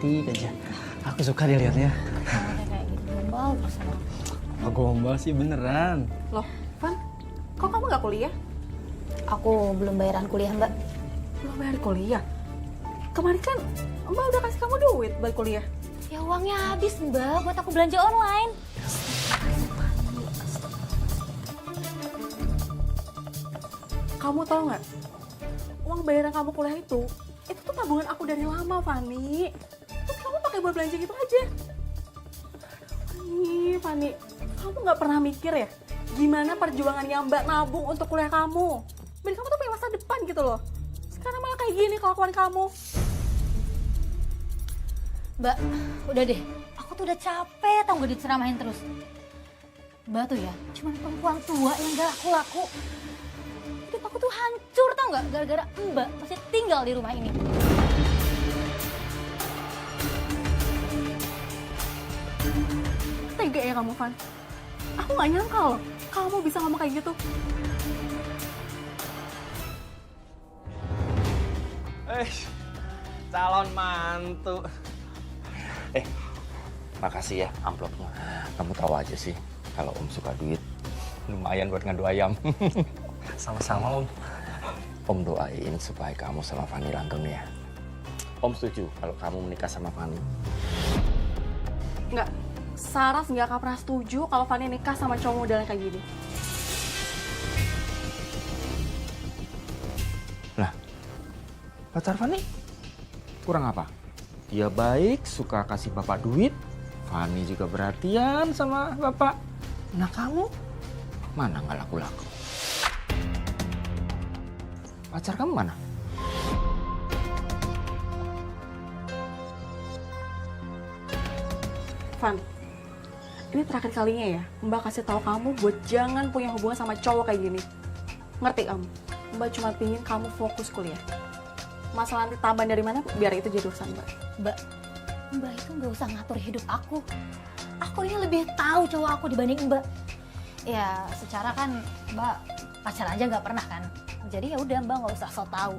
cantik aja. Aku suka dia lihatnya. Kayak gitu gombal terus sama. Oh, gombal sih beneran. Loh, Van, kok kamu nggak kuliah? Aku belum bayaran kuliah, Mbak. Belum bayar kuliah? Kemarin kan Mbak udah kasih kamu duit buat kuliah. Ya uangnya habis, Mbak, buat aku belanja online. Kamu tahu nggak? Uang bayaran kamu kuliah itu tuh tabungan aku dari lama, Fani. Terus kamu pakai buat belanja gitu aja. Fani, kamu nggak pernah mikir ya? Gimana perjuangan yang Mbak nabung untuk kuliah kamu? Biar kamu tuh punya masa depan gitu loh. Sekarang malah kayak gini kelakuan kamu. Mbak, udah deh. Aku tuh udah capek tau gak diceramahin terus. Mbak tuh ya, cuma perempuan tua yang gak laku-laku. Hidup aku tuh hancur tau gak? Gara-gara Mbak masih tinggal di rumah ini. Tega ya kamu, Van. Aku nggak nyangka loh kamu bisa ngomong kayak gitu. Calon mantu. Makasih ya amplopnya. Kamu tahu aja sih, kalau Om suka duit, lumayan buat ngadu ayam. Sama-sama, Om. Om doain supaya kamu sama Fani langgeng ya. Om setuju kalau kamu menikah sama Fani. Nggak, Saras nggak akan pernah setuju kalau Fani nikah sama cowok modelnya kayak gini. Lah, pacar Fani kurang apa? Dia baik, suka kasih bapak duit. Fani juga perhatian sama bapak. Nah kamu, mana nggak laku-laku? Pacar kamu mana? Van, ini terakhir kalinya ya Mbak kasih tahu kamu buat jangan punya hubungan sama cowok kayak gini. Ngerti, Om? Mbak cuma pingin kamu fokus kuliah. Masalah nanti tambahan dari mana, biar itu jadi urusan Mbak. Mbak itu gak usah ngatur hidup aku. Aku ini lebih tahu cowok aku dibanding Mbak. Ya secara kan Mbak pacar aja gak pernah kan. Jadi ya udah Mbak gak usah sok tahu.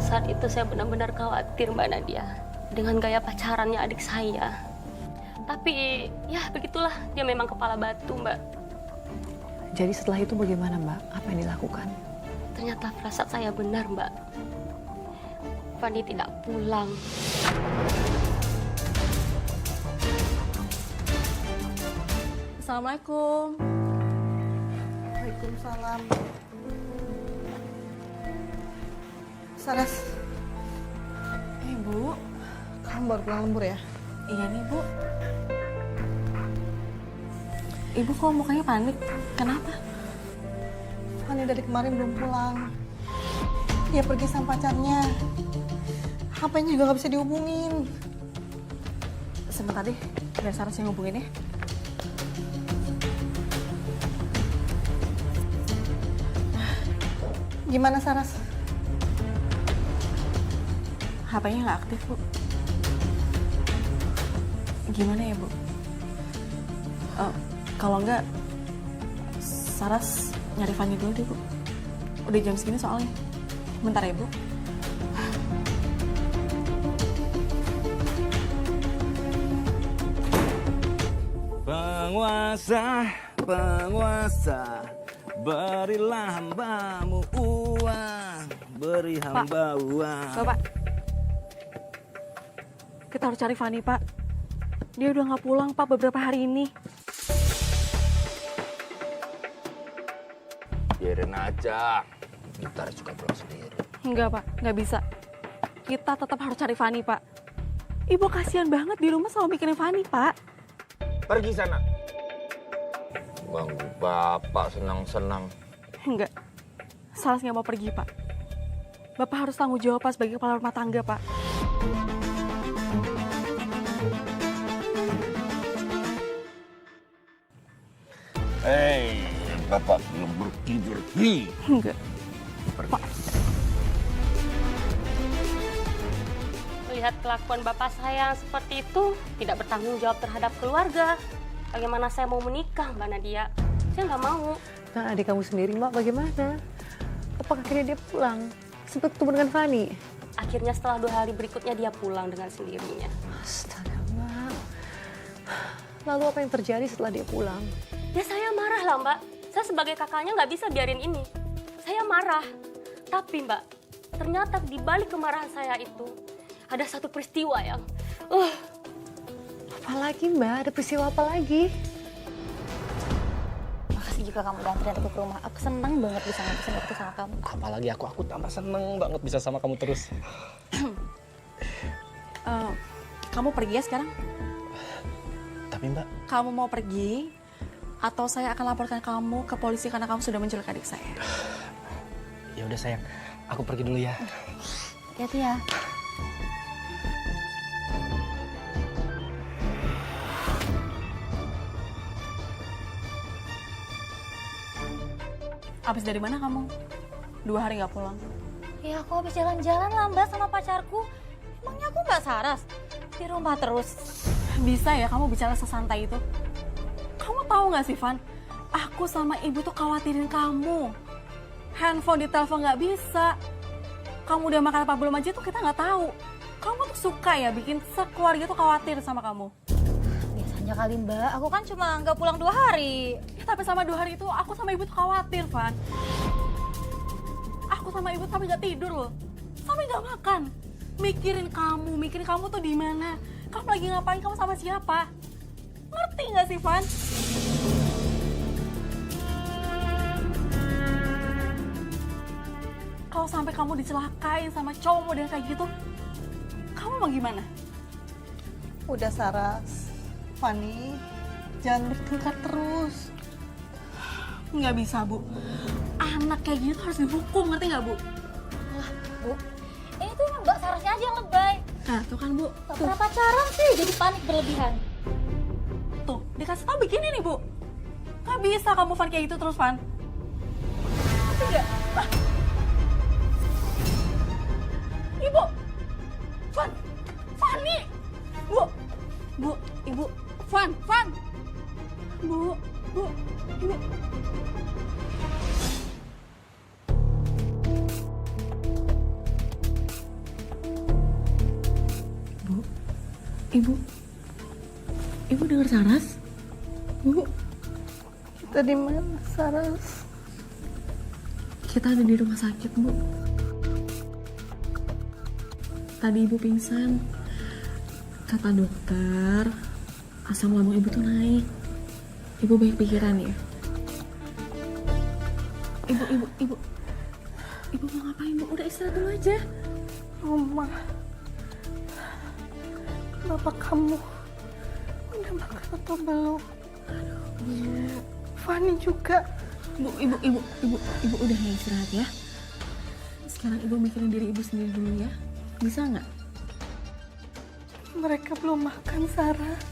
Saat itu saya benar-benar khawatir Mbak Nadia dengan gaya pacarannya adik saya. Tapi ya begitulah, dia memang kepala batu Mbak. Jadi setelah itu bagaimana Mbak? Apa yang dilakukan? Ternyata firasat saya benar Mbak. Fani tidak pulang. Assalamualaikum. Waalaikumsalam. Saras. Bu, kamu baru pulang lembur ya? Iya nih, Bu. Ibu kok mukanya panik? Kenapa? Fani dari kemarin belum pulang. Dia pergi sama pacarnya. HP-nya juga nggak bisa dihubungin. Sebentar deh, biar Saras yang hubungin ya. Gimana Saras? HP-nya nggak aktif, Bu. Gimana ya, Bu? Kalau nggak, Saras nyari Fani dulu deh, Bu. Udah jam segini soalnya. Bentar ya, Bu. Penguasa, penguasa, berilah hambamu uang, beri hamba uang. Bapak, kita harus cari Fani, Pak. Dia udah nggak pulang, Pak, beberapa hari ini. Biarin aja, kita juga pulang sendiri. Enggak, Pak, nggak bisa. Kita tetap harus cari Fani, Pak. Ibu kasihan banget di rumah selalu mikirin Fani, Pak. Pergi sana. Ganggu bapak senang-senang. Enggak, Saras nggak mau pergi, Pak. Bapak harus tanggung jawab, Pak, sebagai kepala rumah tangga, Pak. Hei, bapak belum pergi. Enggak. Pergi. Melihat kelakuan bapak saya yang seperti itu, tidak bertanggung jawab terhadap keluarga. Bagaimana saya mau menikah, Mbak Nadia? Saya nggak mau. Nah adik kamu sendiri Mbak bagaimana? Apakah akhirnya dia pulang? Sempat ketemu dengan Fani? Akhirnya setelah 2 hari berikutnya dia pulang dengan sendirinya. Astaga, Mbak. Lalu apa yang terjadi setelah dia pulang? Ya saya marah lah Mbak. Saya sebagai kakaknya nggak bisa biarin ini. Saya marah. Tapi Mbak, ternyata di balik kemarahan saya itu ada satu peristiwa yang Apalagi Mbak, ada peristiwa apa lagi? Makasih juga kamu udah anterin aku ke rumah. Aku senang banget bisa ngabisin waktu sama kamu. Apalagi aku tambah seneng banget bisa sama kamu terus. Kamu pergi ya sekarang? Tapi Mbak, Kamu mau pergi atau saya akan laporkan kamu ke polisi karena kamu sudah menculik adik saya? ya udah sayang, aku pergi dulu ya. Hati-hati ya. Habis dari mana kamu? 2 hari nggak pulang? Ya aku habis jalan-jalan lah Mbak sama pacarku. Emangnya aku nggak saras? Di rumah terus. Bisa ya kamu bicara sesantai itu? Kamu tahu nggak sih, Van? Aku sama ibu tuh khawatirin kamu. Handphone di telepon nggak bisa. Kamu udah makan apa belum aja tuh kita nggak tahu. Kamu tuh suka ya bikin sekeluarga tuh khawatir sama kamu. Biasanya kali Mbak, aku kan cuma nggak pulang 2 hari. Ya, tapi sama 2 hari itu aku sama ibu tuh khawatir, Van. Aku sama ibu sampai nggak tidur loh. Sampai nggak makan. Mikirin kamu tuh di mana? Kamu lagi ngapain? Kamu sama siapa? Ngerti nggak sih, Van? Kalau sampai kamu dicelakain sama cowok model kayak gitu, kamu mau gimana? Udah Saras, Fani, jangan bertengkar terus. Nggak bisa, Bu. Anak kayak gitu harus dihukum, ngerti nggak, Bu? Bu, ini tuh emang Mbak Sarasnya aja yang lebay. Nah, tuh kan, Bu. Gak pernah pacaran sih, jadi panik berlebihan. Tuh, dikasih tahu begini nih, Bu. Nggak bisa kamu, Van, kayak gitu terus, Van. Ngerti nggak? Ah. Ibu! Van! Fani! Bu! Bu! Ibu! Van! Van! Bu! Bu! Ibu! Bu! Ibu! Ibu dengar Saras? Bu! Kita di mana, Saras? Kita ada di rumah sakit, Bu. Tadi ibu pingsan. Kata dokter, asam lambung ibu tuh naik. Ibu banyak pikiran ya. Ibu mau ngapain, Bu? Udah istirahat dulu aja. Rumah. Bapak kamu udah makan atau belum? Fani juga. Ibu udah ya istirahat ya. Sekarang ibu mikirin diri ibu sendiri dulu ya. Bisa nggak? Mereka belum makan, Saras.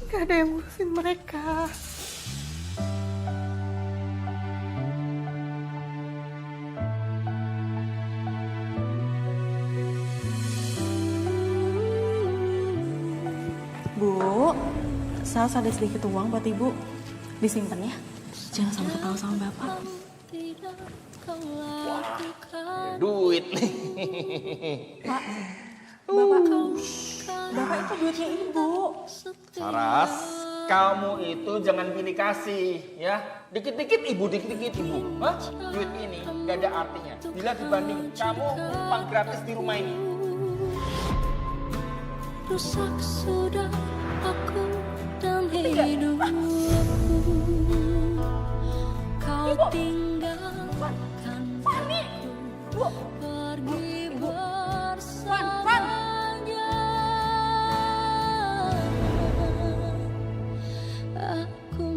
Gak ada yang ngurusin mereka. Bu, Saras ada sedikit uang buat ibu. Disimpan ya. Jangan sampai ketawa sama bapak. Duit nih. Pak, Bapak itu duitnya ibu. Saras, kamu itu jangan pilih kasih ya. Dikit-dikit ibu, dikit-dikit ibu. Hah? Duit ini gak ada artinya bila dibanding kamu numpang gratis di rumah ini. Rusak sudah aku dan hidupku. Kau tinggalkan aku pergi bersamanya. Aku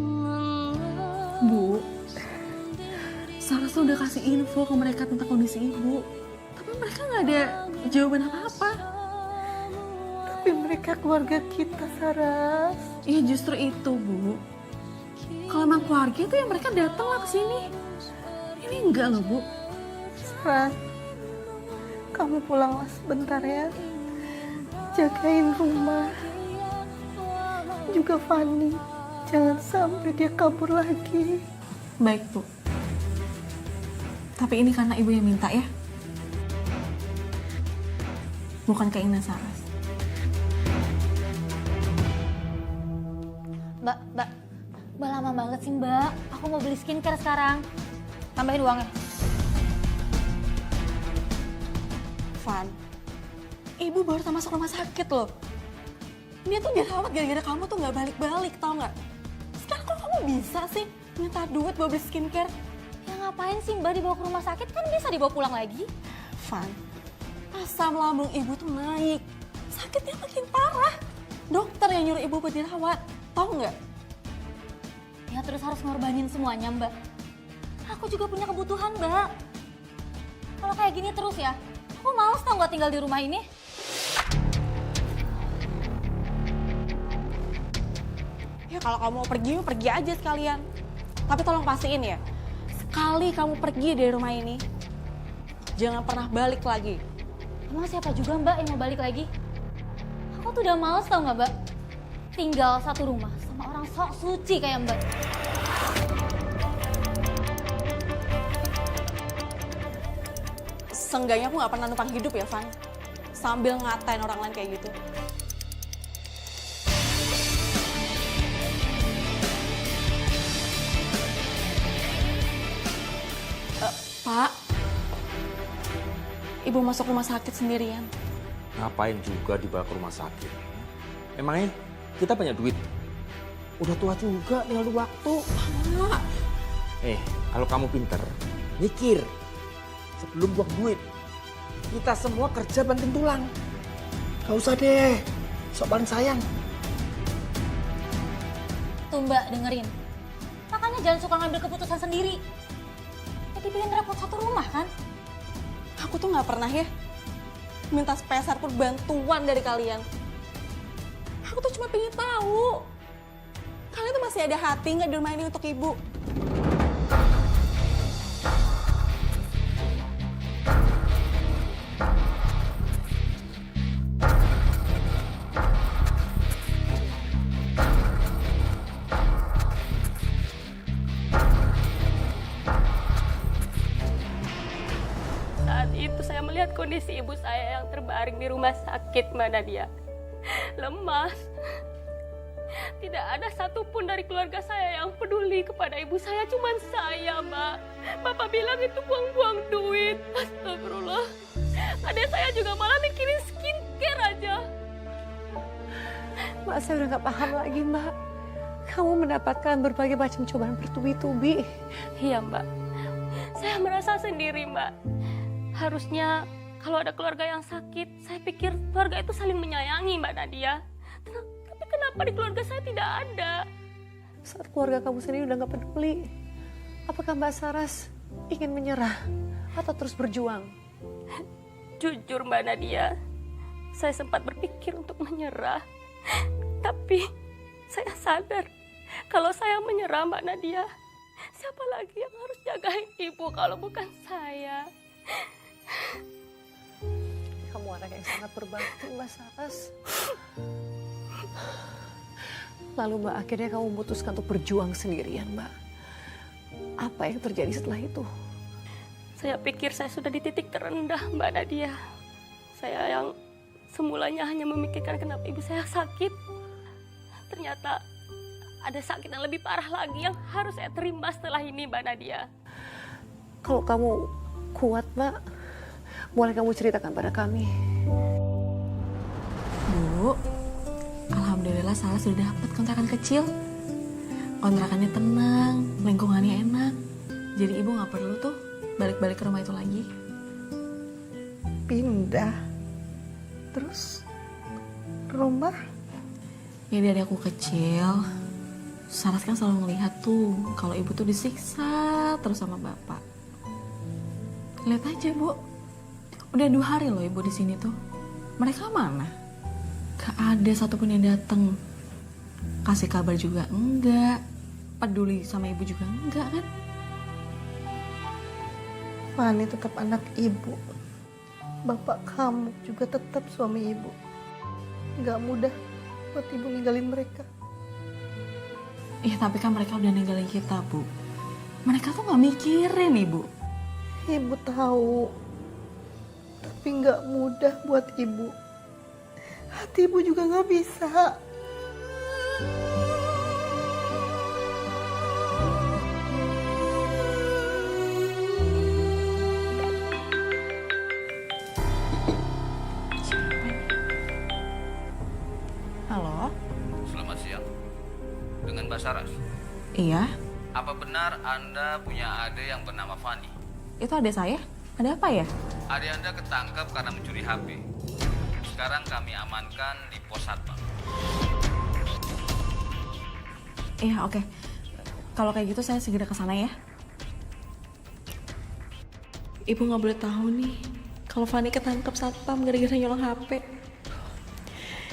Bu, Saras tuh udah kasih info ke mereka tentang kondisi ibu. Tapi mereka nggak ada jawaban apa-apa. Tapi mereka keluarga kita, Saras. Iya justru itu, Bu. Kalau emang keluarga itu ya mereka datang lah ke sini. Ini enggak loh, Bu. Saras, kamu pulanglah sebentar ya. Jagain rumah. Juga Fani. Jangan sampai dia kabur lagi. Baik, Bu. Tapi ini karena ibu yang minta ya. bukan keinginan Saras. Mbak lama banget sih Mbak. Aku mau beli skincare sekarang. Tambahin uangnya. Van, ibu baru masuk rumah sakit loh. Dia tuh dirawat gara-gara kamu tuh nggak balik-balik, tau nggak? Sekarang kok kamu bisa sih minta duit buat beli skincare? Ya ngapain sih Mbak dibawa ke rumah sakit? Kan bisa dibawa pulang lagi. Van, asam lambung ibu tuh naik. Sakitnya makin parah. Dokter yang nyuruh ibu buat dirawat, tau nggak? Ya terus harus ngorbanin semuanya Mbak. Aku juga punya kebutuhan Mbak. Kalau kayak gini terus ya, aku males tau nggak tinggal di rumah ini. Ya kalau kamu mau pergi, pergi aja sekalian. Tapi tolong pastiin ya, sekali kamu pergi dari rumah ini, jangan pernah balik lagi. Emang siapa juga Mbak yang mau balik lagi? Aku tuh udah males tau nggak Mbak? Tinggal satu rumah sama orang sok suci kayak Mbak. Seenggaknya aku gak pernah numpang hidup ya, Van. Sambil ngatain orang lain kayak gitu. Pak, Ibu masuk rumah sakit sendirian. Ngapain juga dibawa ke rumah sakit? Emangnya kita banyak duit? Udah tua juga, tinggal di waktu. Pak, Kalau kamu pinter, mikir sebelum buang duit. Kita semua kerja banting tulang. Gak usah deh, sok paling sayang. Tuh Mbak dengerin. Makanya jangan suka ngambil keputusan sendiri. Jadi bikin repot satu rumah kan? aku tuh gak pernah ya minta sepeser pun bantuan dari kalian. Aku tuh cuma pengen tahu, kalian tuh masih ada hati nggak di rumah ini untuk ibu? Saat itu saya melihat kondisi ibu saya yang terbaring di rumah sakit, Mbak Nadia. Lemas. Tidak ada satupun dari keluarga saya yang peduli kepada ibu saya, cuman saya, Mbak. Bapak bilang itu buang-buang duit. Astagfirullah. Adik saya juga malah mikirin skincare aja. Mbak, saya udah gak paham lagi, Mbak. Kamu mendapatkan berbagai macam cobaan bertubi-tubi. Iya, Mbak. Saya merasa sendiri, Mbak. Harusnya kalau ada keluarga yang sakit, saya pikir keluarga itu saling menyayangi, Mbak Nadia. Tapi kenapa di keluarga saya tidak ada? Saat keluarga kamu sendiri udah gak peduli, apakah Mbak Saras ingin menyerah atau terus berjuang? Jujur, Mbak Nadia, saya sempat berpikir untuk menyerah. Tapi saya sadar kalau saya menyerah, Mbak Nadia, siapa lagi yang harus jagain ibu kalau bukan saya? Kamu anak yang sangat berbakti, Mbak Saras. Lalu Mbak, akhirnya kamu memutuskan untuk berjuang sendirian, Mbak. Apa yang terjadi setelah itu? Saya pikir saya sudah di titik terendah, Mbak Nadia. Saya yang semulanya hanya memikirkan kenapa ibu saya sakit. Ternyata ada sakit yang lebih parah lagi yang harus saya terima setelah ini, Mbak Nadia. Kalau kamu kuat, Mbak, boleh kamu ceritakan pada kami. Bu, alhamdulillah Saras sudah dapat kontrakan kecil. Kontrakannya tenang, lingkungannya enak. Jadi ibu nggak perlu tuh balik-balik ke rumah itu lagi. Pindah. Terus rumah? Ya dari aku kecil, Saras kan selalu melihat tuh kalau ibu tuh disiksa terus sama bapak. Lihat aja, Bu. Udah 2 hari loh ibu di sini tuh. Mereka mana? Gak ada satupun yang datang. Kasih kabar juga enggak. Peduli sama ibu juga enggak kan? Fani tetap anak ibu. Bapak kamu juga tetap suami ibu. Gak mudah buat ibu ninggalin mereka. Iya tapi kan mereka udah ninggalin kita, Bu. Mereka tuh gak mikirin ibu. Ibu tahu. Tapi nggak mudah buat ibu. Hati ibu juga nggak bisa. Halo? Selamat siang. Dengan Mbak Saras. Iya, Apa benar Anda punya adik yang bernama Fani? itu adik saya. Ada apa ya? Adik Anda ketangkap karena mencuri HP. Sekarang kami amankan di pos satpam. Iya, oke. Kalau kayak gitu saya segera ke sana ya. Ibu nggak boleh tahu nih kalau Fani ketangkep satpam gara-gara nyolong HP.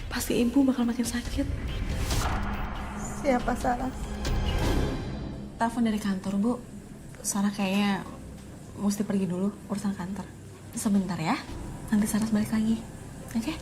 Pasti ibu bakal makin sakit. Siapa Saras? Telepon dari kantor, Bu. Sarah kayaknya mesti pergi dulu urusan kantor. Sebentar ya. Nanti Saras balik lagi. Oke?